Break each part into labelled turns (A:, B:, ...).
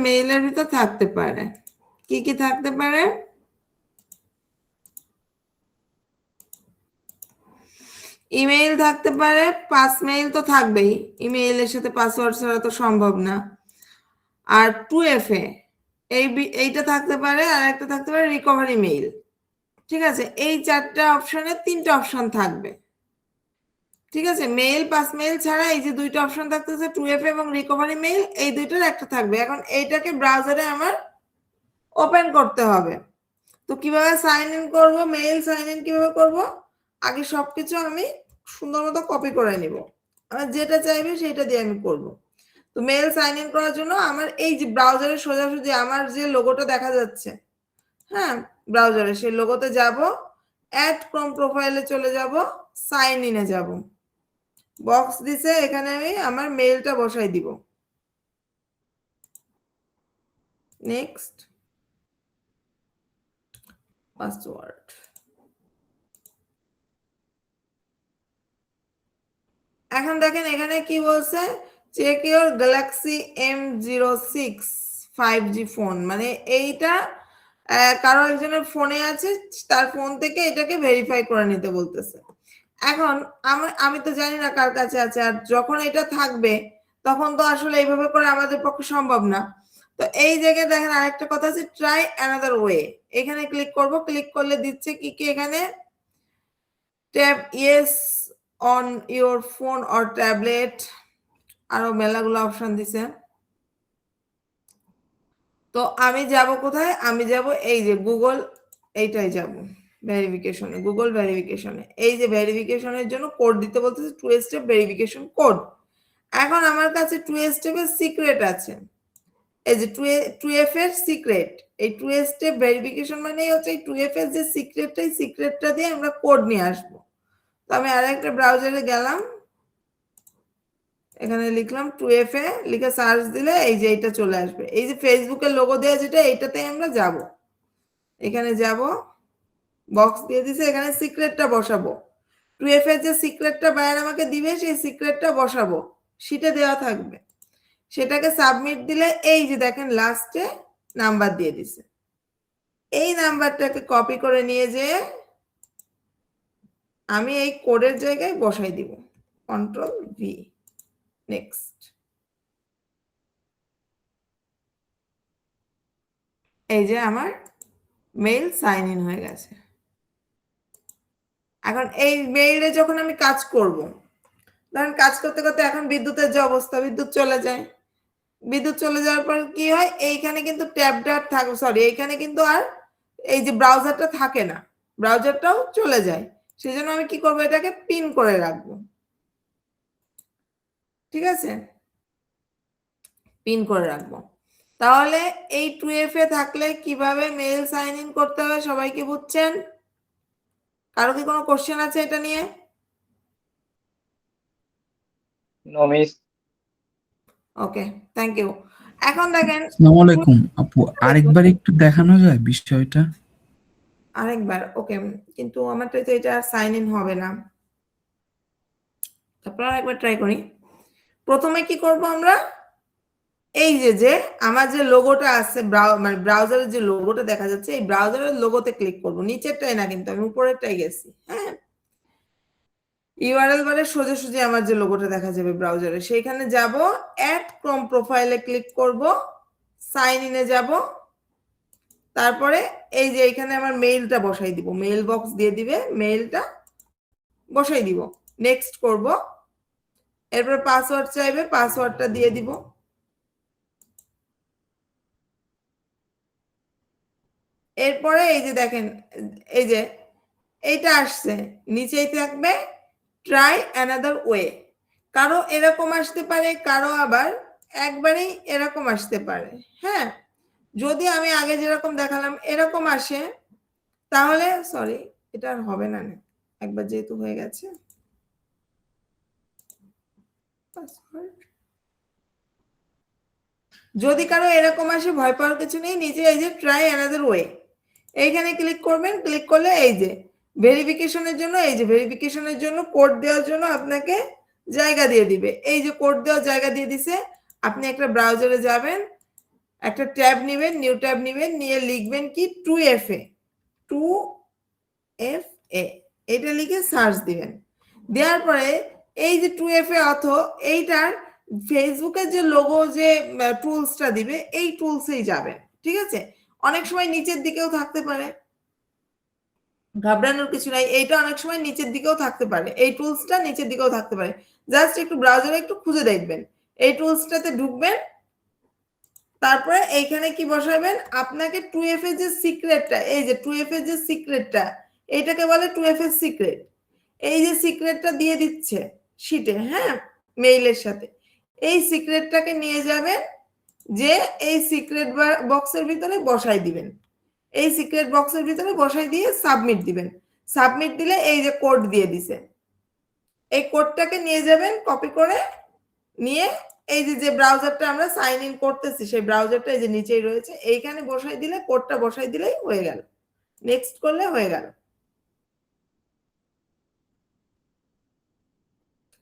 A: মেইলের ভিতর থাকতে পারে, কি কি থাকতে পারে? ইমেইল থাকতে পারে, পাস মেইল তো থাকবেই, ইমেইলের সাথে পাসওয়ার্ড ছাড়া তো সম্ভব না। আর 2FA এইটা থাকতে পারে, আর একটা থাকতে পারে রিকভারি মেইল। ঠিক আছে, এই 4টা অপশনে 3টা অপশন থাকবে। ঠিক আছে, মেইল পাস মেইল ছাড়া এই যে 2টা অপশন থাকতেছে 2FA এবং রিকভারি মেইল, এই দুইটার একটা থাকবে। এখন এইটাকে ব্রাউজারে আমার ওপেন করতে হবে। তো কিভাবে সাইন ইন করবো, মেইল সাইন ইন কিভাবে করব, আগে সবকিছু আমি সুন্দর মতো কপি করে নিব। আমার যেটা চাইবে সেটা দিয়ে আমি করব। তো মেইল সাইন ইন করার জন্য আমার এই যে ব্রাউজারে সোজাসুজি আমার যে লোগোটা দেখা যাচ্ছে, হ্যাঁ ব্রাউজারে, সেই লোগোতে যাব, অ্যাড ক্রোম প্রোফাইলে চলে যাব, সাইন ইনে যাব, বক্স দিছে, এখানে আমি আমার মেইলটা বসাই দিব। Next, password. এখন দেখেন এখানে কি বলছে, check your Galaxy M06 5G phone, মানে এইটা কারো একজনের ফোনে আছে, তার ফোন থেকে এটাকে ভেরিফাই করে নিতে বলতেছে। এখন আমি তো জানি না কার কাছে আছে, আর যখন এটা থাকবে তখন তো আসলে এইভাবে করে আমাদের পক্ষে সম্ভব না। তো এই জায়গায় দেখেন আরেকটা কথা আছে, ট্রাই অ্যানাদার ওয়ে, এখানে ক্লিক করব। ক্লিক করলে দিচ্ছে কি কি, এখানে tap yes on your phone or tablet, আরো মেলাগুলো অপশন দিছে। তো আমি যাব কোথায়, আমি যাব এই যে গুগল, এইটাই যাব ভেরিফিকেশনে, গুগল ভেরিফিকেশনে। এই যে ভেরিফিকেশনের জন্য কোড দিতে বলতেছে, 2 স্টেপ ভেরিফিকেশন কোড। এখন আমার কাছে 2 স্টেপের সিক্রেট আছে, এই যে 2F এর সিক্রেট। এই 2 স্টেপ ভেরিফিকেশন মানেই হচ্ছে এই 2F এর যে সিক্রেটটাই, সিক্রেটটা দিয়ে আমরা কোড নিয়ে আসবো। তো আমি আরেকটা ব্রাউজারে গেলাম, এখানে লিখলাম 2FA, লিখে সার্চ দিলে এই যে এটা চলে আসবে। এই যে ফেসবুকের লোগো দেওয়া যেটা, এইটাতে আমরা যাব, এখানে যাব, বক্স দিয়ে দিছে, এখানে সিক্রেটটা বসাবো। 2FA এর যে সিক্রেটটা বায়ার আমাকে দিবে, সেই সিক্রেটটা বসাবো, শিটে দেওয়া থাকবে। সেটাকে সাবমিট দিলে এই যে দেখেন লাস্টে নাম্বার দিয়ে দিছে, এই নাম্বারটাকে কপি করে নিয়ে যেয়ে আমি এই কোডের জায়গায় বসাই দিব, Ctrl+V। নেক্সট, এই যে আমার মেইল সাইন ইন হয়ে গেছে। এখন এই মেইলে যখন আমি কাজ করব, ধরেন কাজ করতে করতে এখন বিদ্যুতের যে অবস্থা, বিদ্যুৎ চলে যায়। বিদ্যুৎ চলে যাওয়ার পর কি হয়, এইখানে কিন্তু ট্যাবটা থাকে, সরি এইখানে কিন্তু আর এই যে ব্রাউজারটা থাকে না, ব্রাউজারটাও চলে যায়। সেজন্য আমি কি করব, এটাকে পিন করে রাখবো। ঠিক আছে, পিন করে রাখবো। তাহলে এই 2FA থাকলে কিভাবে মেইল সাইন ইন করতে হবে সবাই কি বুঝছেন? কারো কি কোনো কোশ্চেন আছে এটা নিয়ে?
B: No miss.
A: Okay, thank you. এখন দেখেন,
C: আসসালামু আলাইকুম আপু, আরেকবার একটু দেখানো যায় বিষয়টা?
A: আরেকবার? ওকে, কিন্তু আমারটা তো এটা সাইন ইন হবে না, তারপর আরেকবার ট্রাই করি। প্রথমে কি করব আমরা, এই যে আমার যে লোগোটা আছে, মানে ব্রাউজারের যে লোগোটা দেখা যাচ্ছে, এই ব্রাউজারের লোগোতে ক্লিক করব, নিচেরটাই না কিন্তু, আমি উপরেরটাই গেছি। হ্যাঁ, ইউআরএল বারে সোজাসুজি আমার যে লোগোটা দেখা যাবে ব্রাউজারে, সেইখানে যাব, অ্যাড ক্রোম প্রোফাইলে ক্লিক করব, সাইন ইনে যাব, তারপরে এই যে এখানে আমার মেইলটা বসাই দিব, মেইল বক্স দিয়ে দিবে, মেইলটা বসাই দিব, নেক্সট করব। এরপর পাসওয়ার্ড চাইবে, পাসওয়ার্ডটা দিয়ে দিব। এরপরে এই যে দেখেন, এই যে এইটা আসছে, নিচেই থাকবে ট্রাই অ্যানাদার ওয়ে। কারো এরকম আসতে পারে, কারো আবার একবারেই এরকম আসতে পারে। হ্যাঁ, যদি আমি আগে যেরকম দেখালাম এরকম আসে, তাহলে সরি, এটা আর হবে না, একবার যেহেতু হয়ে গেছে। যদি কারো এরকম আসে, ভয় পাওয়ার কিছু নেই, নিচে এই যে ট্রাই অ্যানাদার ওয়ে, এইখানে ক্লিক করবেন। ক্লিক করলে এই যে ভেরিফিকেশনের জন্য, এই যে ভেরিফিকেশনের জন্য কোড দেওয়ার জন্য আপনাকে জায়গা দিয়ে দিবে, এই যে কোড দেওয়ার জায়গা দিয়ে দিছে। আপনি একটা ব্রাউজারে যাবেন, একটা ট্যাব নেবেন, নিউ ট্যাব নেবেন, নিয়ে লিখবেন কি 2FA, 2FA এটা লিখে সার্চ দিবেন। দেওয়ার পরে এই যে 2FA এইটার ফেসবুকের যে লোগো যে টুলসটা দিবে এই টুলসেই যাবেন, ঠিক আছে? অনেক সময় নিচের দিকেও থাকতে পারে, ঘাবড়ানোর কিছু নাই, এইটা অনেক সময় নিচের দিকেও থাকতে পারে, এই টুলসটা নিচের দিকেও থাকতে পারে। জাস্ট একটু ব্রাউজারে একটু খুঁজে দেখবেন, এই টুলসটাতে ঢুকবেন, তারপরে এইখানে কি বসাবেন, আপনাকে 2FA যে সিক্রেটটা, এই যে 2FA যে সিক্রেটটা, এইটাকে বলে 2FA সিক্রেট। এই যে সিক্রেটটা দিয়ে দিচ্ছে শিটে, হ্যাঁ, মেইলের সাথে, এই সিক্রেটটাকে নিয়ে যাবেন, যে এই সিক্রেট বক্সের ভিতরে বসাই দিবেন, এই সিক্রেট বক্সের ভিতরে বসাই দিয়ে সাবমিট দিবেন। সাবমিট দিলে এই যে কোড দিয়ে দিছে, এই কোডটাকে নিয়ে যাবেন কপি করে, নিয়ে এই যে ব্রাউজারটা আমরা সাইন ইন করতেছি সেই ব্রাউজারটা এই যে নিচেই রয়েছে, এইখানে বসাই দিলে, কোডটা বসাই দিলেই হয়ে গেল, নেক্সট করলে হয়ে গেল।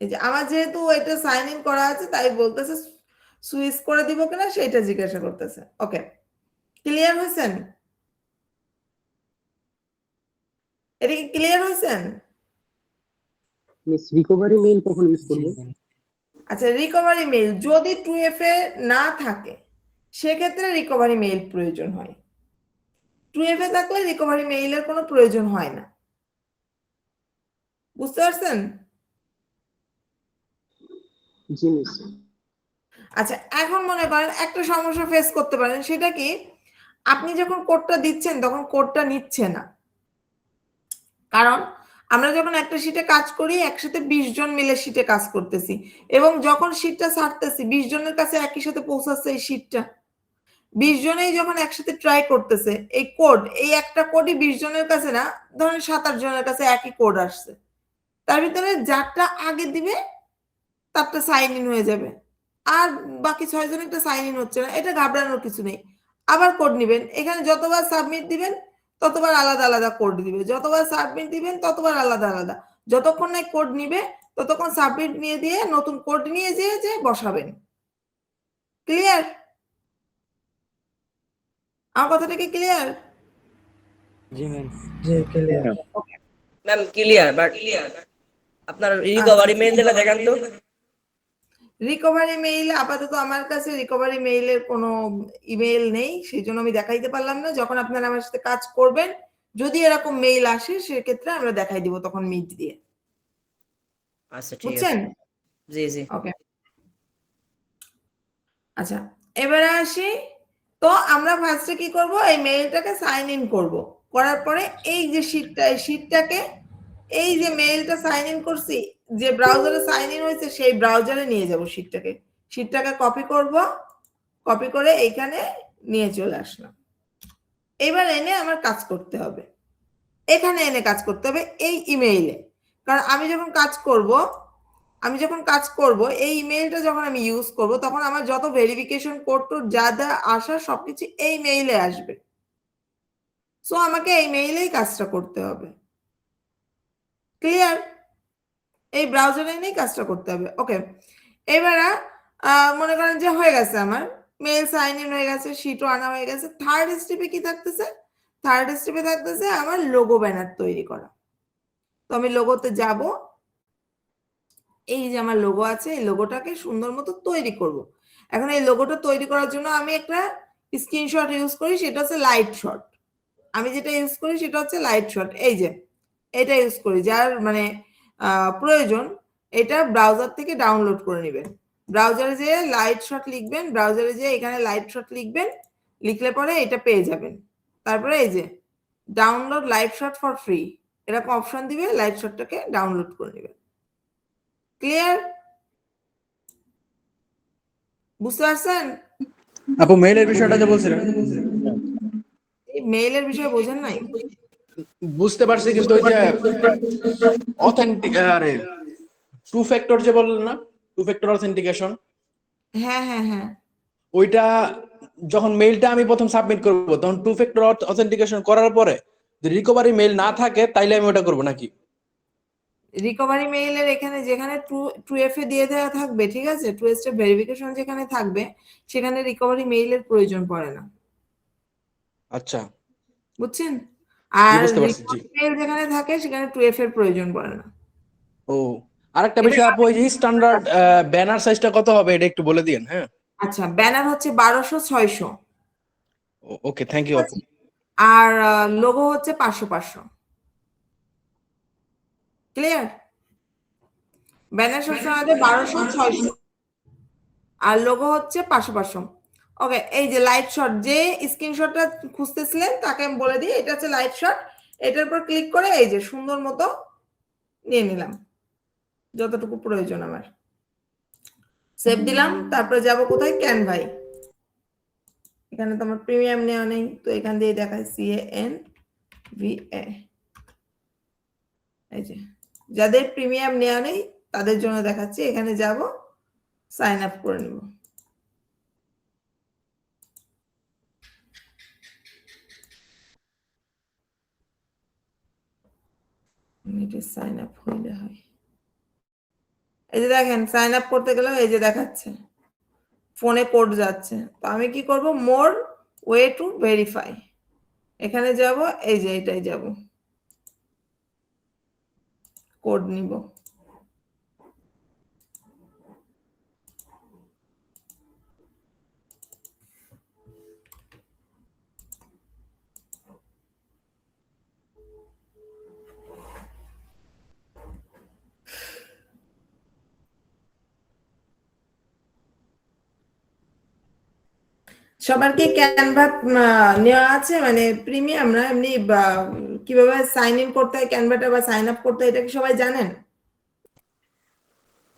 A: এই যে আমার যেহেতু এটা সাইন ইন করা আছে তাই বলতেছে সুইচ করে দিব কিনা সেটা জিজ্ঞাসা করতেছে। ওকে, ক্লিয়ার হয়েছেন? এটা কি ক্লিয়ার হয়েছেন?
D: মিস রিকভারি মেইল কখন ইউজ করব?
A: আচ্ছা, রিকভারি মেইল যদি 2FA না থাকে সেক্ষেত্রে রিকভারি মেইল প্রয়োজন হয়, 2FA থাকলে রিকভারি মেইলের কোনো প্রয়োজন হয় না। বুঝতে পারছেন?
D: জি মিস।
A: আচ্ছা, এখন মনে করেন একটা সমস্যা ফেস করতে পারেন, সেটা কি, আপনি যখন কোডটা দিচ্ছেন তখন কোডটা নিচ্ছে না, কারণ আমরা যখন একটা শিটে কাজ করি একসাথে 20 জন মিলে শিটে কাজ করতেছি, এবং যখন শিটটা ছাড়তেছি 20 জনের কাছে একই সাথে পৌঁছাচ্ছে এই শিটটা, 20 জনেই যখন একসাথে ট্রাই করতেছে এই কোড, এই একটা কোডই 20 জনের কাছে না, ধরেন 7-8 জনের কাছে একই কোড আসছে, তার ভিতরে যারটা আগে দিবে তারটা সাইন ইন হয়ে যাবে, আর বাকি 6 জনেরটা সাইন ইন হচ্ছে না, এটা ঘাবড়ানোর কিছু নেই। আবার কোড নেবেন, এখানে যতবার সাবমিট দিবেন ততবার আলাদা আলাদা কোড দিবে, যতবার সাবমিট দিবেন ততবার আলাদা আলাদা, যতক্ষণ না কোড নিবে ততক্ষণ সাবমিট নিয়ে দিয়ে নতুন কোড নিয়ে যে বসাবেন। ক্লিয়ার? আমার কথাটা কি clear?
E: G ma'am.
B: G clear.
E: Ma'am clear, but আপনার রিকভারি মেইল যেটা দেখান তো।
A: রিকভারি মেইল আপাতত আমার কাছে রিকভারি মেইলের কোনো ইমেইল নেই, সেই জন্য আমি দেখাইতে পারলাম না। যখন আপনারা আমার সাথে কাজ করবেন যদি এরকম মেইল আসে সেক্ষেত্রে আমরা দেখাই দিব তখন মিট দিয়ে।
E: আচ্ছা ঠিক আছে।
A: বুঝছেন?
E: জি জি।
A: ওকে, আচ্ছা এবারে আসি, তো আমরা ফার্স্টে কি করব, এই মেইলটাকে সাইন ইন করব, করার পরে এই যে শিটটা, এই শিটটাকে, এই যে মেইলটা সাইন ইন করছি যে ব্রাউজারে সাইন ইন হয়েছে সেই ব্রাউজারে নিয়ে যাব শিটটাকে কপি করব, কপি করে এইখানে নিয়ে চলে আসলাম। এবার এনে আমার কাজ করতে হবে, এখানে এনে কাজ করতে হবে এই ইমেইলে, কারণ আমি যখন কাজ করব এই ইমেইলটা যখন আমি ইউজ করব তখন আমার যত ভেরিফিকেশন কোড টোড যা যা আসা সবকিছু এই মেইলে আসবে, সো আমাকে এই মেইলেই কাজটা করতে হবে। ক্লিয়ার? এই ব্রাউজারে নিয়ে কাজটা করতে হবে। ওকে, এবারে মনে করেন যে হয়ে গেছে আমার মেইল সাইন ইন হয়ে গেছে, শিটও আনা হয়ে গেছে, থার্ড স্টেপে কি থাকতেছে, থার্ড স্টেপে থাকতেছে আমার লোগো ব্যানার তৈরি করা। তো আমি লোগোতে যাব, এই যে আমার লোগো আছে এই লোগোটাকে সুন্দর মতো তৈরি করব। এখন এই লোগোটা তৈরি করার জন্য আমি একটা স্ক্রিনশট ইউজ করি, সেটা হচ্ছে লাইট শট। আমি যেটা ইউজ করি সেটা হচ্ছে লাইট শট, এই যে এটা ইউজ করি, যার মানে প্রয়োজন এটা ব্রাউজার থেকে ডাউনলোড করে নেবেন। ব্রাউজারে যে লাইট শট লিখবেন, ব্রাউজারে যে এখানে লাইট শট লিখবেন, লিখলে পরে এটা পেয়ে যাবেন। তারপরে এই যে download light shot for free এরকম অপশন দিবে, লাইট শটটাকে ডাউনলোড করে নেবেন। ক্লিয়ার? বুঝতে পারছেন?
F: আপু মেইলের বিষয়টা যে বলছিলেন
A: এই মেইলের বিষয়ে বোঝেন নাই?
F: বুঝতে পারছি, কিন্তু ওই যে অথেন্টিক আরে টু ফ্যাক্টর যে বললেন না, টু ফ্যাক্টর অথেন্টিকেশন,
A: হ্যাঁ হ্যাঁ হ্যাঁ,
F: ওইটা যখন মেইলটা আমি প্রথম সাবমিট করব তখন টু ফ্যাক্টর অথেন্টিকেশন করার পরে যদি রিকভারি মেইল না থাকে তাইলে আমি ওটা করব নাকি?
A: রিকভারি মেইলের এখানে যেখানে টু এফ এ দিয়ে দেওয়া থাকবে, ঠিক আছে, টু স্টেপ ভেরিফিকেশন যেখানে থাকবে সেখানে রিকভারি মেইলের প্রয়োজন পড়ে না,
F: আচ্ছা,
A: বুঝছেন?
F: জি,
A: আর
F: বুঝতে পারছি, জি।
A: মেইল যেখানে থাকে সেখানে টু এফ এর প্রয়োজন পড়ে না।
F: ও, আরেকটা বিষয় আপু, ওই যে স্ট্যান্ডার্ড ব্যানার সাইজটা কত হবে এটা একটু বলে দিন। হ্যাঁ,
A: আচ্ছা, ব্যানার হচ্ছে 1200-600,
F: ওকে, থ্যাংক ইউ আপু।
A: আর লোগো হচ্ছে 500-500। ক্লিয়ার? ব্যানার সবসময় আমাদের 1200-600 আর লোগো হচ্ছে 500-500। ওকে, এই যে লাইট শট, যে স্ক্রিনশটটা খুঁজতেছিলেন তাকে আমি বলে দিই, এটা হচ্ছে লাইট শট। এটার উপর ক্লিক করে এই যে সুন্দর মতো নিয়ে নিলাম যতটুকু প্রয়োজন আমার, সেভ দিলাম। তারপরে যাব কোথায়? ক্যানভাই। এখানে তো আমার প্রিমিয়াম নেওয়া নেই, তো এখান দিয়ে দেখায় CANVA। এই যে যাদের প্রিমিয়াম নেওয়া নেই তাদের জন্য দেখাচ্ছি, এখানে যাব, সাইন আপ করে নেব। এটা সাইন আপ হইলে হয়। এই যে দেখেন সাইন আপ করতে গেলেও এই যে দেখাচ্ছে ফোনে কোড যাচ্ছে, তো আমি কি করব? মোর ওয়ে টু ভেরিফাই, এখানে যাব, এই যে এটাই যাব, কোড নিব। সবার কি ক্যানভা নেওয়া আছে? মানে প্রিমিয়াম না এমনি, কিভাবে সাইন ইন করতে হয় ক্যানভাটা বা সাইন আপ করতে হয়, এটা কি সবাই জানেন?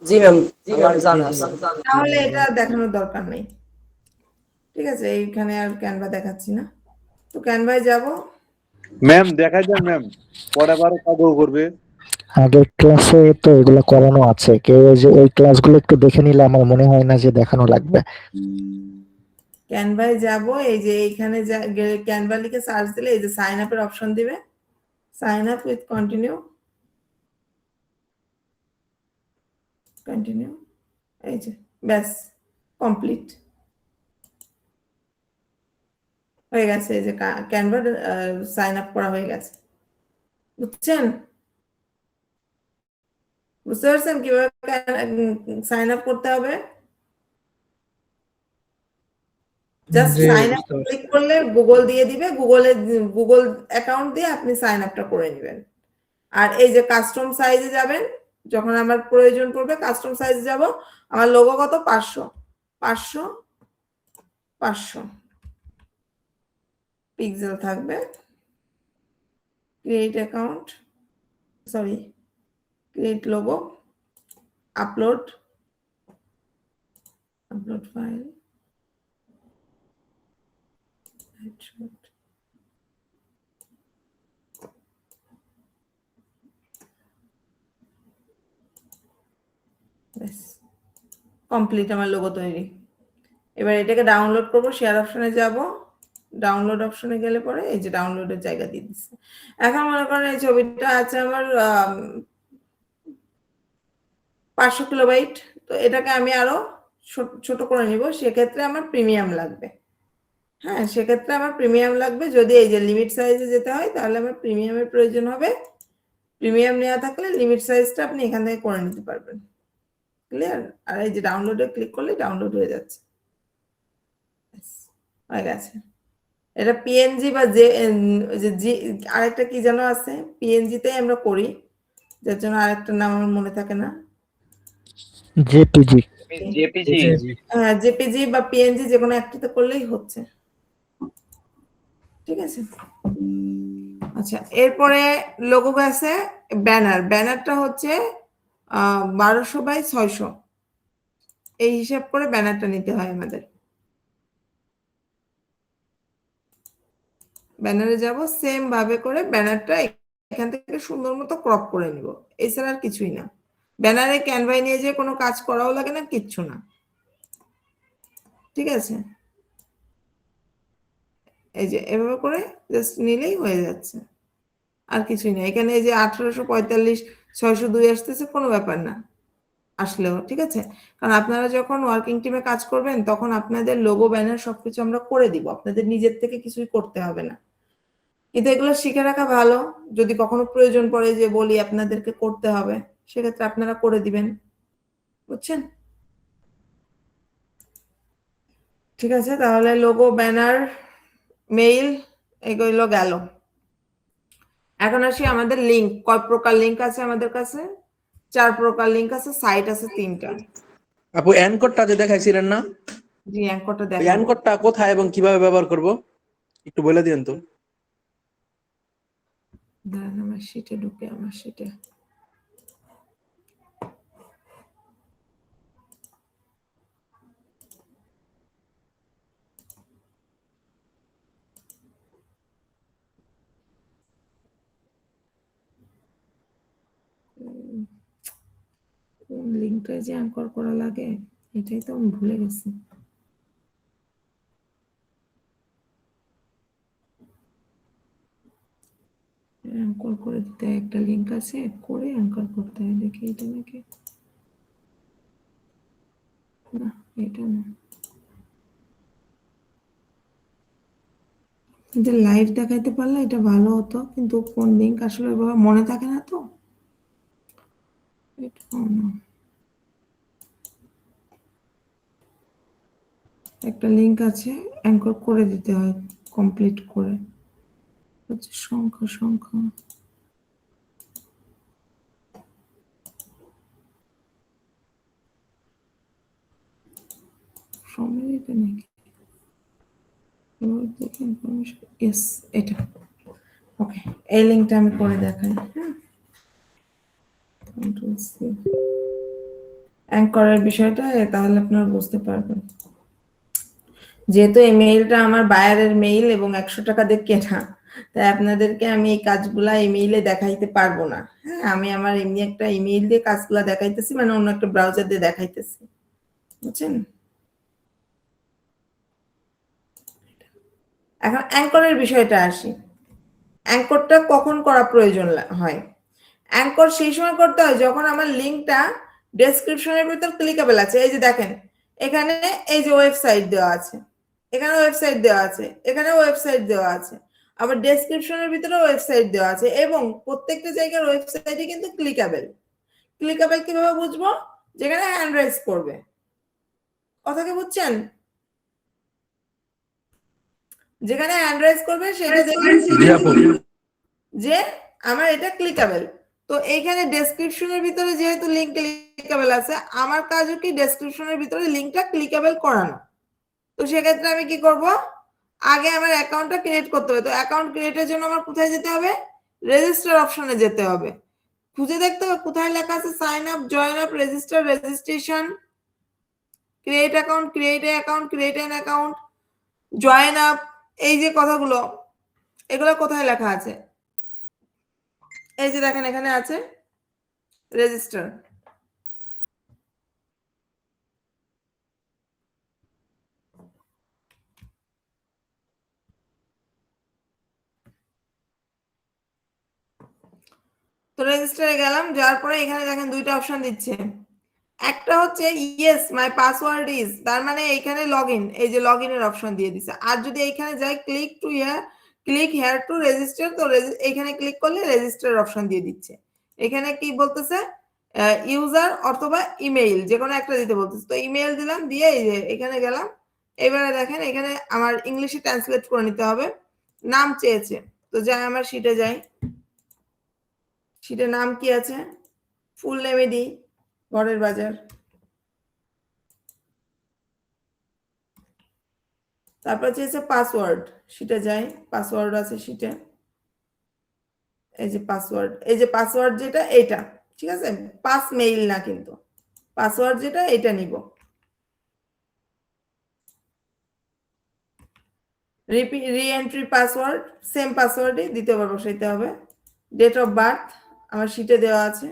E: জি ম্যাম, আমার জানা আছে।
A: তাহলে এটা দেখানোর দরকার নেই, ঠিক আছে, এইখানে আর ক্যানভা দেখাচ্ছি না। তো ক্যানভায় যাব।
G: ম্যাম দেখা যায় ম্যাম, পরে বারো কাগজ করবে।
H: আগের ক্লাসে তো এগুলো করানো আছে, কেউ ওই যে ওই ক্লাসগুলো একটু দেখে নিলে আমার মনে হয় না যে দেখানো লাগবে।
A: ক্যানভায় যাব, এই যে এইখানে ক্যানভা লিখে সার্চ দিলে এই যে সাইন আপের অপশন দিবে, sign up with continue, continue, এই যে ব্যাস কমপ্লিট হয়ে গেছে। এই যে ক্যানভা সাইন আপ করা হয়ে গেছে, বুঝছেন? বুঝতে পারছেন কিভাবে সাইন আপ করতে হবে? জাস্ট সাইন আপ ক্লিক করলে গুগল দিয়ে দিবে, গুগল অ্যাকাউন্ট দিয়ে আপনি সাইন আপটা করে নেবেন। আর এই যে কাস্টম সাইজে যাবেন, যখন আমার প্রয়োজন পড়বে কাস্টম সাইজে যাব, আমার লোগো কত? 500 পিক্সেল থাকবে। Create account, sorry, create logo, upload file, complete আমার লোগো তৈরি। এবার এটাকে ডাউনলোড করব, শেয়ার অপশনে যাব, ডাউনলোড অপশনে গেলে পরে এই যে ডাউনলোডের জায়গা দিয়ে দিচ্ছে। এখন মনে করেন এই ছবিটা আছে আমার 500 কিলোবাইট, তো এটাকে আমি আরো ছোট করে নিব, সেক্ষেত্রে আমার প্রিমিয়াম লাগবে। হ্যাঁ, সেক্ষেত্রে আমার প্রিমিয়াম লাগবে। যদি এই যে লিমিট সাইজে যেতে হয় তাহলে আমার প্রিমিয়ামের প্রয়োজন হবে। প্রিমিয়াম নেওয়া থাকলে লিমিট সাইজটা আপনি এখান থেকে করে নিতে পারবেন। ক্লিয়ার? আর এই যে ডাউনলোডে ক্লিক করলে ডাউনলোড হয়ে যাচ্ছে, হয়ে গেছে। এটা পিএনজি বা যে আরেকটা কি যেন আছে, পিএনজি তে আমরা করি, যার জন্য আরেকটা নাম আমার মনে থাকে না,
H: জেপিজি।
A: হ্যাঁ, জেপিজি বা পিএনজি যে কোনো একটাতে করলেই হচ্ছে, ঠিক আছে। আচ্ছা, এরপরে লোগো গেছে, ব্যানারটা হচ্ছে 1200x600, এই হিসাব করে ব্যানারটা নিতে হয় আমাদের। ব্যানারে যাব, সেম ভাবে করে ব্যানারটা এখান থেকে সুন্দর মতো ক্রপ করে নিব, এছাড়া আর কিছুই না। ব্যানারে ক্যানভায় নিয়ে যে কোনো কাজ করাও লাগে না, কিচ্ছু না, ঠিক আছে। এই যে এভাবে করে জাস্ট নিলেই হয়ে যাচ্ছে, আর কিছুই না। এখানে এই যে 1845 602 আসতেছে, কোনো ব্যাপার না আসলেও, ঠিক আছে? কারণ আপনারা যখন ওয়ার্কিং টিমে কাজ করবেন তখন আপনাদের লোগো ব্যানার সবকিছু আমরা করে দিব, আপনাদের নিজের থেকে কিছুই করতে হবে না। কিন্তু এগুলো শিখে রাখা ভালো, যদি কখনো প্রয়োজন পড়ে যে বলি আপনাদেরকে করতে হবে, সেক্ষেত্রে আপনারা করে দিবেন, বুঝছেন? ঠিক আছে, তাহলে লোগো ব্যানার মেইল এগুলো গেল। এখন আসি আমাদের লিংক, কয় প্রকার লিংক আছে আমাদের কাছে? 4 প্রকার লিংক আছে, সাইট আছে 3টা।
F: আপু অ্যানকরটা যে দেখাইছিলেন না,
A: জি, অ্যাঙ্করটা
F: ওই
A: দেখাবো।
F: অ্যানকরটা কোথায় এবং কিভাবে ব্যবহার করব একটু বলে দিন তো।
A: দাঁড়ান, আমার শিটে ঢুকে, আমার শিটে কোন লিংকটা যে অ্যাঙ্কর করা লাগে এটাই তো আমি ভুলে গেছি। অ্যাঙ্কর করে দিতে হয়, একটা লিংক আছে করে অ্যাঙ্কর করতে হয়, দেখি এটা নাকি, না এটা না। যে লাইভ দেখাইতে পারলে এটা ভালো হতো, কিন্তু কোন লিংক আসলে ওইভাবে মনে থাকে না তো, এটাও না। একটা লিংক আছে অ্যাঙ্কর করে দিতে হয় কমপ্লিট করে, হচ্ছে সংখ্যা সংখ্যা সম্মিলিত নাকি, দেখেন ইয়েস এটা। ওকে, এই লিংকটা আমি করে দেখাই। হ্যাঁ, অ্যাঙ্করের বিষয়টা তাহলে আপনারা বুঝতে পারবেন। যেহেতু এই মেইলটা আমার বায়ারের মেইল এবং 100 টাকা দিয়ে কেনা, তাই আপনাদেরকে আমি এই কাজগুলা ইমেইলে দেখাইতে পারবো না। হ্যাঁ, আমি আমার এমনি একটা ইমেইল দিয়ে কাজগুলা দেখাইতেছি, মানে অন্য একটা ব্রাউজার দিয়ে দেখাইতেছি, বুঝছেন? এখন অ্যাঙ্করের বিষয়টা আসি। অ্যাঙ্করটা কখন করা প্রয়োজন হয়? অ্যাঙ্কর সেই সময় করতে হয় যখন আমার লিংকটা ডেসক্রিপশনের ভিতর ক্লিকেবল আছে। এই যে দেখেন, এখানে এই যে ওয়েবসাইট দেওয়া আছে, এখানে ওয়েবসাইট দেওয়া আছে, এখানে ওয়েবসাইট দেওয়া আছে, আবার ডেসক্রিপশনের ভিতরে ওয়েবসাইট দেওয়া আছে, এবং প্রত্যেকটা জায়গার ওয়েবসাইটই কিন্তু ক্লিকেবল। ক্লিকেবল কিভাবে বুঝবো? যেখানে হ্যান্ড রাইজ করবে, কথা কি বুঝছেন? যেখানে হ্যান্ড রাইজ করবে সেটা দেখবেন যে আমার এটা ক্লিকেবল। তো এইখানে ডেসক্রিপশনের ভিতরে যেহেতু লিংক ক্লিকেবল আছে, আমার কাজও কি ডেসক্রিপশনের ভিতরে লিংকটা ক্লিকেবল করানো। তো সেক্ষেত্রে আমি কি করব? আগে আমার অ্যাকাউন্টটা ক্রিয়েট করতে হবে। তো অ্যাকাউন্ট ক্রিয়েটের জন্য আমার কোথায় যেতে হবে? রেজিস্টার অপশনে যেতে হবে। খুঁজে দেখতে হবে কোথায় লেখা আছে sign up, join up, register, registration, create account, create account, create an account, join up, এই যে কথাগুলো, এগুলো কোথায় লেখা আছে? এই যে দেখেন এখানে আছে রেজিস্টার। তো রেজিস্টারে গেলাম, যাওয়ার পরে এখানে দেখেন দুইটা অপশন দিচ্ছে। একটা হচ্ছে ইয়েস মাই পাসওয়ার্ড ইজ, তার মানে এইখানে লগইন, এই যে লগইনের অপশন দিয়ে দিছে। আর যদি এইখানে যাই click to here, click here to register, তো এইখানে ক্লিক করলে রেজিস্টার অপশন দিয়ে দিচ্ছে। এখানে কি বলতেছে? ইউজার অথবা ইমেইল, যে কোনো একটা দিতে বলতেছে। তো ইমেইল দিলাম, দিয়ে এই যে এখানে গেলাম। এবারে দেখেন এখানে আমার ইংলিশে ট্রান্সলেট করে নিতে হবে। নাম চেয়েছে, তো যাই আমার শিটে যাই, শিটে নাম কি আছে, ফুল নেমে দিই, ঘরের বাজার। তারপর চেয়েছে পাসওয়ার্ড, শিটে যাই, পাসওয়ার্ড আছে শিটে, এই যে পাসওয়ার্ড, এই যে পাসওয়ার্ড যেটা এইটা, ঠিক আছে? পাস মেইল না, কিন্তু পাসওয়ার্ড যেটা এটা নিব। রি এন্ট্রি পাসওয়ার্ড, সেম পাসওয়ার্ডই দ্বিতীয়বার বসাইতে হবে। ডেট অফ বার্থ আমার শিটে দেওয়া আছে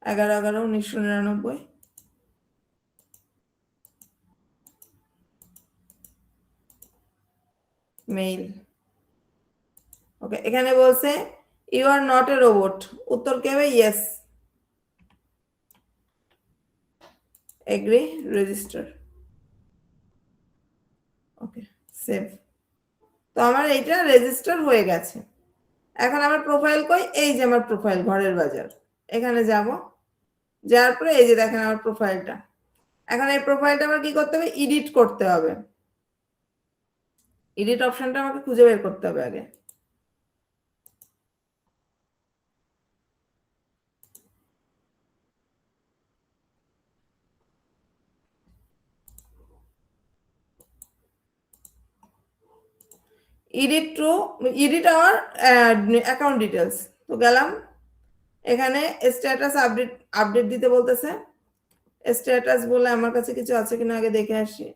A: 11/11/1999। Mail, okay. এখানে বলছে you are not a robot, উত্তর কি হবে? Yes. Agree, register, okay, save. তো আমার এইটা রেজিস্টার হয়ে গেছে। এখন আমার প্রোফাইল কই? এই যে আমার প্রোফাইল, ঘরের বাজার। এখানে যাব, যাওয়ার পরে এই যে দেখেন আমার প্রোফাইলটা। এখন এই প্রোফাইলটা আমার কি করতে হবে? এডিট করতে হবে। এডিট অপশনটা আমাকে খুঁজে বের করতে হবে আগে। Edit our account details. তো গেলাম, এখানে স্ট্যাটাস আপডেট দিতে বলতেছে। স্ট্যাটাস বলে আমার কাছে কিছু আছে কিনা আগে দেখে আসি।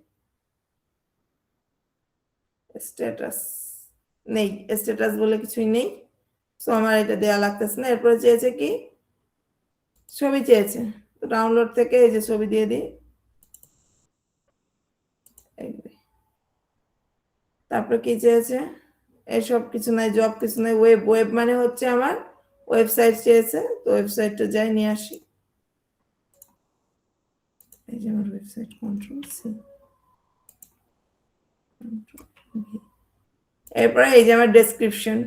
A: স্ট্যাটাস নেই, স্ট্যাটাস বলে কিছুই নেই। সো আমার এটা দেয়া লাগতেছে না। এরপরে চেয়েছে কি? ছবি চেয়েছে। তো ডাউনলোড থেকে এই যে ছবি দিয়ে দিই। তারপরে কি চেয়েছে? এইসব কিছু নাই, জব কিছু নাই, ওয়েব মানে হচ্ছে আমার ওয়েবসাইট চেয়েছে। তো ওয়েবসাইটটা যাই নিয়ে আসি। এই যে আমার ওয়েবসাইট, কন্ট্রোল সি, এরপরে এই যে আমার ডেসক্রিপশন,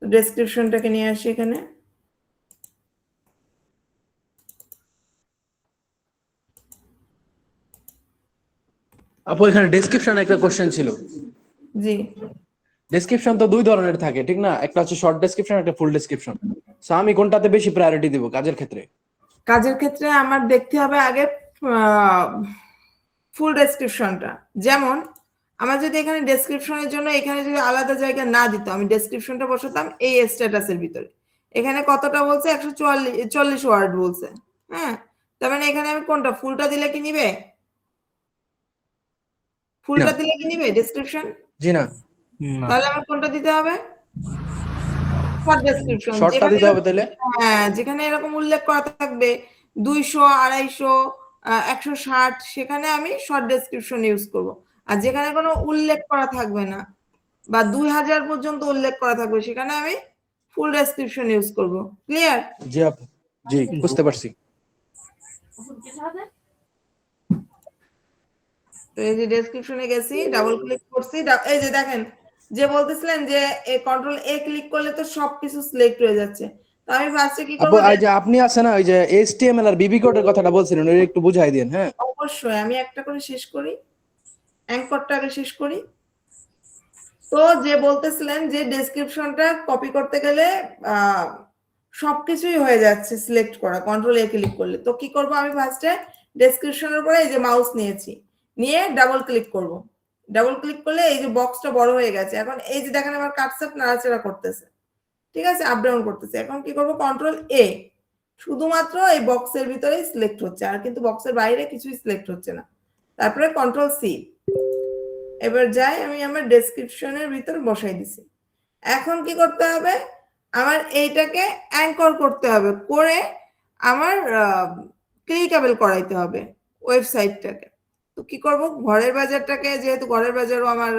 A: ডেসক্রিপশনটাকে নিয়ে আসি এখানে।
F: আপু এখানে ডেসক্রিপশন একটা কোশ্চেন ছিল।
A: জি,
F: ডেসক্রিপশন তো দুই ধরনের থাকে, ঠিক না? একটা হচ্ছে শর্ট ডেসক্রিপশন, একটা ফুল ডেসক্রিপশন। সো আমি কোনটাতে বেশি প্রায়োরিটি দিব কাজের ক্ষেত্রে?
A: কাজের ক্ষেত্রে আমার দেখতে হবে আগে ফুল ডেসক্রিপশনটা। যেমন আমার যদি এখানে ডেসক্রিপশনের জন্য এখানে যদি আলাদা জায়গা না দিত, আমি ডেসক্রিপশনটা বসাতাম এই স্ট্যাটাসের ভিতরে। এখানে কতটা বলছে? 140 ওয়ার্ড বলছে। হ্যাঁ, তার মানে এখানে আমি কোনটা, ফুলটা দিলে কি নিবে? ফুলটা দিলে কি নিবে ডেসক্রিপশন?
F: জি না।
A: তাহলে আমার কোনটা দিতে হবে? Short description.
F: শর্টটা দিতে হবে তাহলে?
A: হ্যাঁ, যেখানে এরকম উল্লেখ করা থাকবে 200, 250, 160, সেখানে আমি শর্ট ডেসক্রিপশন ইউজ করব। আর যেখানে কোনো উল্লেখ করা থাকবে না বা 2000 পর্যন্ত উল্লেখ করা থাকবে, সেখানে আমি ফুল ডেসক্রিপশন ইউজ করব। ক্লিয়ার?
F: জি আপু, জি বুঝতে পারছি।
A: তো এই যে ডেসক্রিপশনে গেছি, ডাবল ক্লিক করছি। এই যে দেখেন, যে বলতেছিলেন যে কন্ট্রোল এ ক্লিক করলে তো সবকিছু সিলেক্ট হয়ে যাচ্ছে। তো আমি ফার্স্টে কি
F: আপু
A: করব?
F: এই যে আপনি আছে না, ওই যে এইচটিএমএল আর বিবি কোডের কথাটা বলছিলেন, ওই একটু বুঝাই দেন। হ্যাঁ
A: অবশ্যই, আমি একটা করে শেষ করি, অ্যাঙ্করটা আগে শেষ করি। তো যে বলতেছিলেন যে ডেসক্রিপশনটা কপি করতে গেলে সবকিছুই হয়ে যাচ্ছে সিলেক্ট করা, কন্ট্রোল এ ক্লিক করলে। তো কি করব? আমি ফার্স্টে ডেসক্রিপশনের উপরে এই যে মাউস নিয়েছি, নিয়ে ডাবল ক্লিক করব। ডাবল ক্লিক করলে এই যে বক্সটা বড় হয়ে গেছে। এখন এই যে দেখেন আমার কাটসাপ নাড়াচাড়া করতেছে, ঠিক আছে, আপ ডাউন করতেছে। এখন কি করব? কন্ট্রোল এ, শুধুমাত্র এই বক্সের ভিতরেই সিলেক্ট হচ্ছে, আর কিন্তু বক্সের বাইরে কিছুই সিলেক্ট হচ্ছে না। তারপরে কন্ট্রোল সি। এবার যাই, আমি আমার ডেসক্রিপশনের ভিতর বসাই দিছি। এখন কি করতে হবে? আমার এইটাকে অ্যাঙ্কর করতে হবে, করে আমার ক্লিকেবল করাইতে হবে ওয়েবসাইটটাকে। তো কি করব? ঘরের বাজারটাকে, যেহেতু ঘরের বাজারও আমার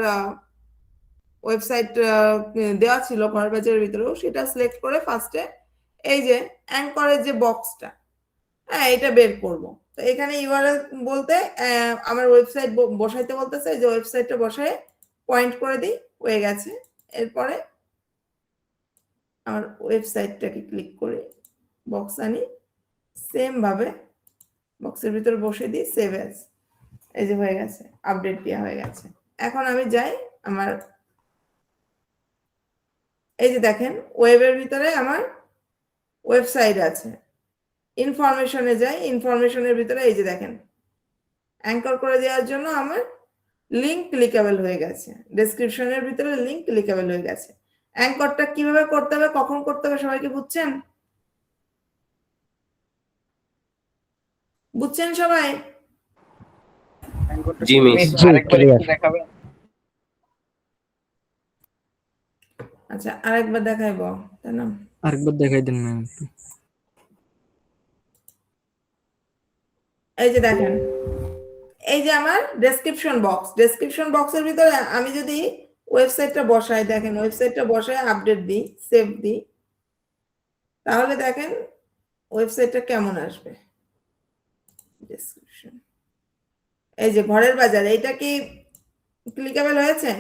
A: ওয়েবসাইট দেওয়া ছিল ঘরের বাজারের ভিতরেও, সেটা সিলেক্ট করে ফার্স্টে এই যে অ্যাঙ্করের যে বক্সটা, হ্যাঁ, এটা বের করব। তো এখানে ইউআরএল বলতে আমার ওয়েবসাইট বসাইতে বলতেছে, যে ওয়েবসাইটটা বসায় পয়েন্ট করে দিই, হয়ে গেছে। এরপরে আমার ওয়েবসাইটটাকে ক্লিক করে বক্স আনি, সেম ভাবে বক্সের ভিতরে বসে দিই, সেভ অ্যাজ। এই যে হয়ে গেছে, আপডেট দেওয়া হয়ে গেছে। এখন আমি যাই আমার, এই যে দেখেন ওয়েবের ভিতরে আমার ওয়েবসাইট আছে। ইনফরমেশনে যাই, ইনফরমেশনের ভিতরে এই যে দেখেন অ্যাঙ্কর করে দেওয়ার জন্য আমার লিংক ক্লিকেবল হয়ে গেছে, ডেসক্রিপশনের ভিতরে লিংক ক্লিকেবল হয়ে গেছে। অ্যাঙ্করটা কিভাবে করতে হবে, কখন করতে হবে, সবাই কি বুঝছেন? বুঝছেন সবাই?
B: জি মিস,
H: জি,
B: আরেকবার
H: clear.
B: একটু দেখাবেন?
A: আচ্ছা, আরেকবার দেখাইবো, তাই না?
C: আরেকবার দেখাই দেন ম্যাম।
A: এই যে দেখেন, এই যে আমার ডেসক্রিপশন বক্স, ডেসক্রিপশন বক্সের ভিতরে আমি যদি ওয়েবসাইটটা বসাই, দেখেন ওয়েবসাইটটা বসায় আপডেট দিই, সেভ দিই, তাহলে দেখেন ওয়েবসাইটটা কেমন আসবে। ডেসক্রিপশন, এই যে ঘরের বাজার, এটা কি ক্লিকেবল হয়েছে?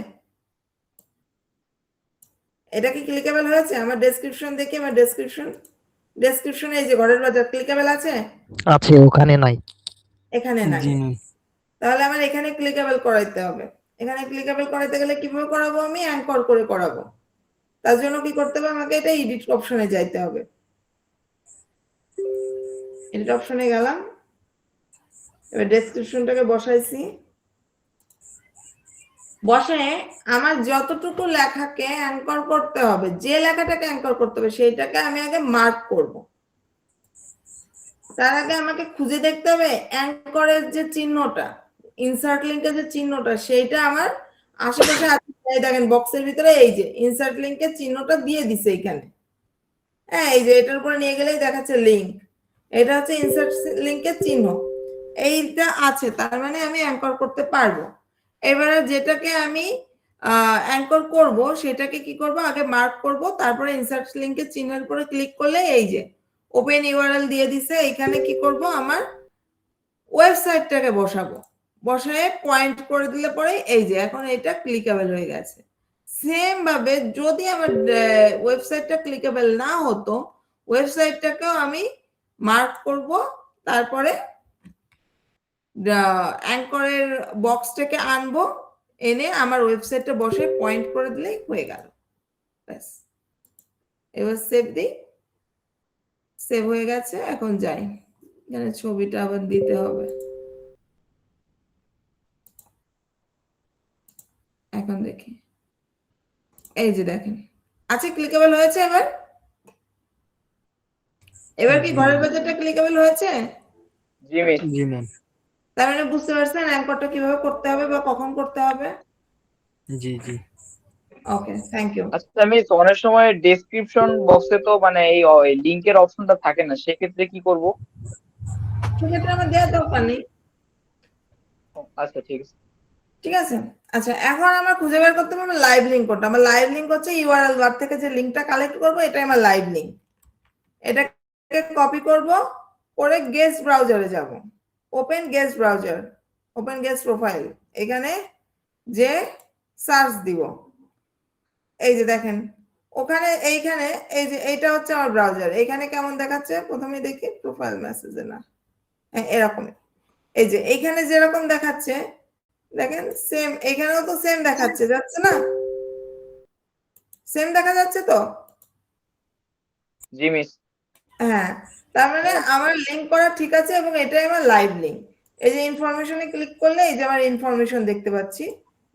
A: এটা কি ক্লিকেবল হয়েছে? আমার ডেসক্রিপশন দেখি, আমার ডেসক্রিপশনে এই যে ঘরের বাজার ক্লিকেবল আছে?
H: আছে, ওখানে নাই।
A: এখানে নাই। তাহলে আমার এখানে ক্লিকেবল করাইতে হবে। এখানে ক্লিকেবল করাইতে গেলে কিভাবে করাবো? আমি অ্যাঙ্কর করে করাবো। তার জন্য কি করতে হবে? আমাকে এটা এডিট অপশনে যাইতে হবে। এডিট অপশনে গেলাম, এবার ডেসক্রিপশনটাকে বসাইছি। বসে আমার যতটুকু লেখাকে অ্যাঙ্কর করতে হবে, যে লেখাটাকে অ্যাঙ্কর করতে হবে সেইটাকে আমি আগে মার্ক করব। তার আগে আমাকে খুঁজে দেখতে হবে অ্যাঙ্করের যে চিহ্নটা, ইনসার্ট লিংকের যে চিহ্নটা, সেইটা আমার আশেপাশে আছে। দেখেন বক্সের ভিতরে এই যে ইনসার্ট লিংকের চিহ্নটা দিয়ে দিছে এখানে। হ্যাঁ, এই যে এটার উপরে নিয়ে গেলেই দেখাচ্ছে লিংক, এটা হচ্ছে ইনসার্ট লিংকের চিহ্ন, এইটা আছে, তার মানে আমি অ্যাঙ্কর করতে পারবো। এবারে যেটাকে আমি অ্যাঙ্কর করব সেটাকে কি করব? আগে মার্ক করব, তারপরে ইনসার্ট লিংকের চিহ্নের উপরে ক্লিক করলে এই যে ওপেন ইউআরএল দিয়ে দিছে। এখানে কি করব? আমার ওয়েবসাইটটাকে বসাবো, বসায় পয়েন্ট করে দিলে পরে এই যে এখন এটা ক্লিকেবল হয়ে গেছে। সেম ভাবে যদি আমার ওয়েবসাইটটা ক্লিকেবল না হতো, ওয়েবসাইটটাকেও আমি মার্ক করব, তারপরে অ্যাঙ্করের বক্সটাকে আনবো, এনে আমার ওয়েবসাইটটা বসে পয়েন্ট করে দিলেই হয়ে গেল। ব্যাস, এবার সেভ দিই। সেভ হয়ে গেছে। এখন যাই, এখানে ছবিটা আবার দিতে হবে। এখন দেখি, এই যে দেখেন আছে, ক্লিকেবল হয়েছে। এবার কি ঘরের বাজারটা ক্লিকেবল হয়েছে?
B: জি ম্যাম।
A: তার মানে বুঝতে পারছেন অ্যাঙ্করটা কিভাবে করতে হবে বা কখন করতে হবে?
B: জি।
A: ওকে, থ্যাংক ইউ।
B: আচ্ছা মিস, অনেক সময় ডেসক্রিপশন বক্সে তো মানে এই লিংকের অপশনটা থাকে না, সেক্ষেত্রে কি করব?
A: সেক্ষেত্রে আমার দেওয়ার দরকার নেই।
B: আচ্ছা ঠিক আছে।
A: ঠিক আছে, আচ্ছা এখন আমার খুঁজে বের করতে হবে লাইভ লিংক কোনটা। আমার লাইভ লিংক হচ্ছে ইউআরএল বার থেকে যে লিংকটা কালেক্ট করব, এটাই আমার লাইভ লিংক। এটাকে কপি করব, করে গেস্ট ব্রাউজারে যাব, open guest browser, open guest profile, এখানে যে সার্চ দিব। এই যে দেখেন ওখানে, এইখানে এই যে এইটা হচ্ছে আমার ব্রাউজার। এখানে কেমন দেখাচ্ছে প্রথমে দেখি, প্রোফাইল মেসেজে না, হ্যাঁ এরকম। এই যে এইখানে যেরকম দেখাচ্ছে দেখেন, সেম এখানেও তো সেম দেখাচ্ছে, যাচ্ছে না? সেম দেখা যাচ্ছে তো?
B: জি মিস।
A: হ্যাঁ, তার মানে আমার লিংক করা ঠিক আছে এবং এটাই আমার লাইভ লিংক। এই যে ইনফরমেশনে ক্লিক করলে এই যে আমার ইনফরমেশন দেখতে পাচ্ছি,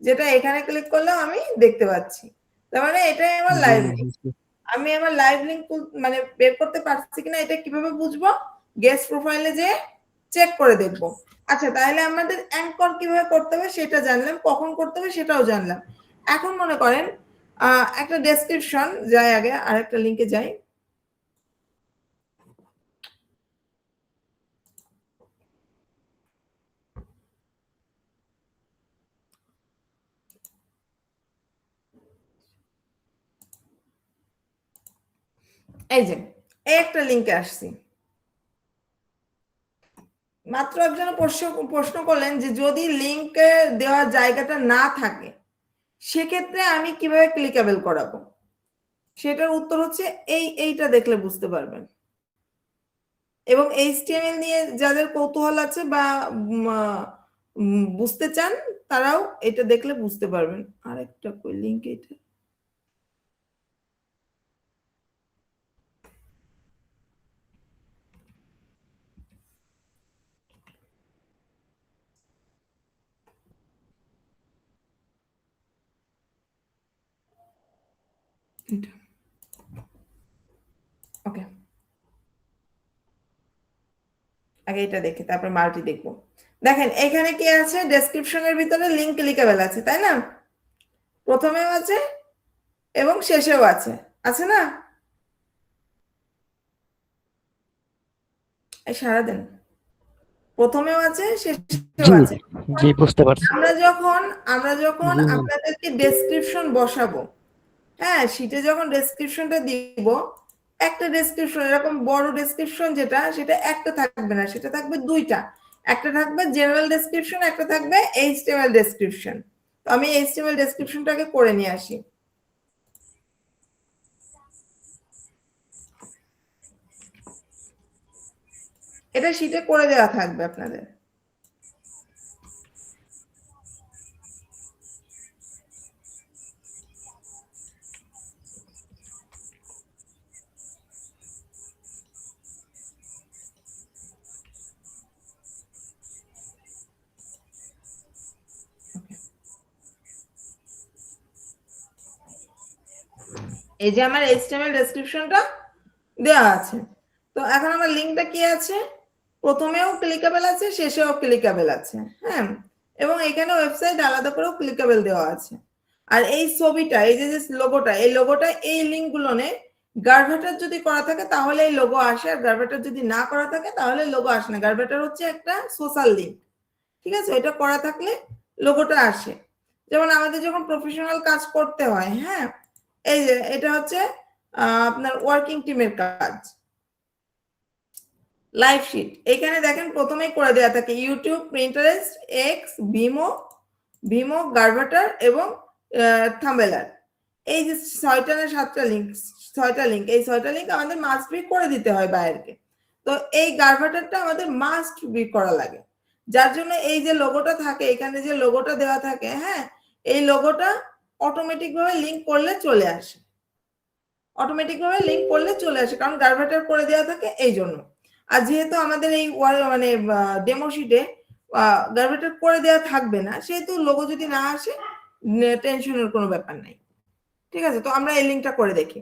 A: যেটা এখানে ক্লিক করলেও আমি দেখতে পাচ্ছি। তার মানে এটাই আমার লাইভ লিংক। আমি আমার লাইভ লিংক মানে বের করতে পারছি কিনা এটা কিভাবে বুঝবো? গেস্ট প্রোফাইলে যে চেক করে দেখবো। আচ্ছা, তাহলে আমাদের অ্যাঙ্কর কিভাবে করতে হবে সেটা জানলাম, কখন করতে হবে সেটাও জানলাম। এখন মনে করেন একটা ডেসক্রিপশন, যাই আগে আরেকটা লিংকে যাই। এই যে এই একটা লিংকে আসছি। মাত্র একজন প্রশ্ন করলেন যে যদি লিংকে দেওয়ার জায়গাটা না থাকে সেক্ষেত্রে আমি কিভাবে ক্লিকেবল করাবো, সেটার উত্তর হচ্ছে এইটা দেখলে বুঝতে পারবেন। এবং এইচটিএমএল নিয়ে যাদের কৌতূহল আছে বা বুঝতে চান তারাও এটা দেখলে বুঝতে পারবেন। আরেকটা কই লিংক, এটা ওকে, আগে এটা দেখি তারপর মাল্টি দেখবো। দেখেন এখানে কি আছে, ডেসক্রিপশনের ভিতরে লিংক ক্লিকেবল আছে, তাই না? প্রথমেও আছে এবং শেষেও আছে, আছে না? এই সারা দেন, প্রথমেও আছে শেষেও আছে।
H: জি, বুঝতে পারছি।
A: আমরা যখন আপনাদেরকে ডেসক্রিপশন বসাবো, হ্যাঁ শীটে যখন ডেসক্রিপশনটা দিব একটা ডেসক্রিপশন, এরকম বড় ডেসক্রিপশন যেটা, সেটা একটা থাকবে না, সেটা থাকবে দুইটা। একটা থাকবে জেনারেল ডেসক্রিপশন, একটা থাকবে এইচটিএমএল ডেসক্রিপশন। তো আমি এইচটিএমএল ডেসক্রিপশনটাকে করে নিয়ে আসি। এটা শীটে করে দেওয়া থাকবে আপনাদের। এই যে আমার এইচটিএমএল ডেসক্রিপশনটা দেওয়া আছে। তো এখন আমার লিঙ্কটা কি আছে, প্রথমেও ক্লিকেবল আছে, শেষেও ক্লিকেবল আছে, হ্যাঁ, এবং এখানে ওয়েবসাইট আলাদা করেও ক্লিকেবল দেওয়া আছে। আর এই ছবিটা, এই যে লোগোটা, এই লোগোটা এই লিঙ্কগুলো নে গার্ভেটার যদি করা থাকে তাহলে এই লোগো আসে, আর গার্ভেটার যদি না করা থাকে তাহলে লোগো আসে না। গার্ভেটার হচ্ছে একটা সোশ্যাল লিঙ্ক, ঠিক আছে, এটা করা থাকলে লোগোটা আসে। যেমন আমাদের যখন প্রফেশনাল কাজ করতে হয়, হ্যাঁ, এই যে এটা হচ্ছে আপনার ওয়ার্কিং টিমের কাজ, লাইভ শিট। এখানে দেখেন প্রথমেই করে দেওয়া থাকে ইউটিউব, প্রিন্টারেস্ট, এক্স, ভিমো, গার্ভেটার এবং থাম্বনেইল। এই যে 6টা না 7টা লিঙ্ক, 6টা লিঙ্ক, এই 6টা লিঙ্ক আমাদের মাস্ট বি করে দিতে হয় বাইরেকে। তো এই গার্ভেটারটা আমাদের মাস্ট বি করা লাগে, যার জন্য এই যে লোগোটা থাকে, এখানে যে লোগোটা দেওয়া থাকে, হ্যাঁ, এই লোগোটা অটোমেটিক ভাবে লিঙ্ক করলে চলে আসে, অটোমেটিক ভাবে লিঙ্ক করলে চলে আসে, কারণ গার্ভেটার করে দেওয়া থাকে এই জন্য। আর যেহেতু আমাদের এই মানে ডেমো শিটে গার্ভেটার করে দেওয়া থাকবে না, সেহেতু লোগো যদি না আসে টেনশনের কোনো ব্যাপার নাই, ঠিক আছে। তো আমরা এই লিঙ্কটা করে দেখি।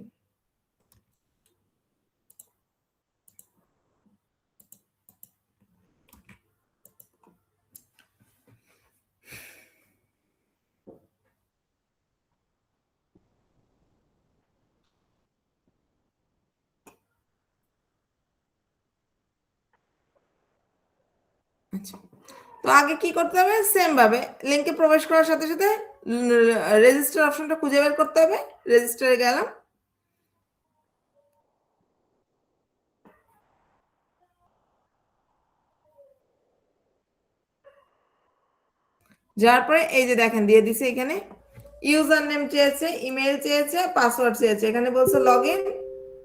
A: আচ্ছা, তো আগে কি করতে হবে, সেম ভাবে লিংকে প্রবেশ করার সাথে সাথে রেজিস্টার অপশনটা খুঁজে বের করতে হবে। রেজিস্টারে গেলাম, যার পরে এই যে দেখেন দিয়ে দিছে, এখানে ইউজার নেম চেয়েছে, ইমেল চেয়েছে, পাসওয়ার্ড চেয়েছে, এখানে বলছে লগইন,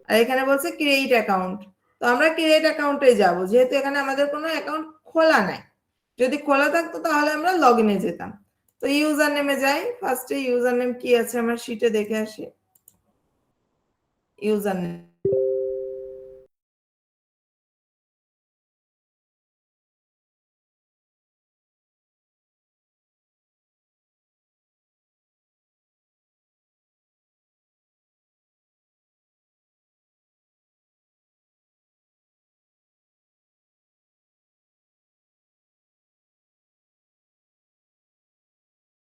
A: আর এখানে বলছে ক্রিয়েট অ্যাকাউন্ট। তো আমরা ক্রিয়েট অ্যাকাউন্টে যাব, যেহেতু এখানে আমাদের কোনো অ্যাকাউন্ট খোলা নাই। যদি খোলা থাকতো তাহলে আমরা লগইনে যেতাম। তো ইউজার নেমে যাই, ফার্স্টে ইউজার নেম কি আছে আমার শিটে দেখে আসি। User name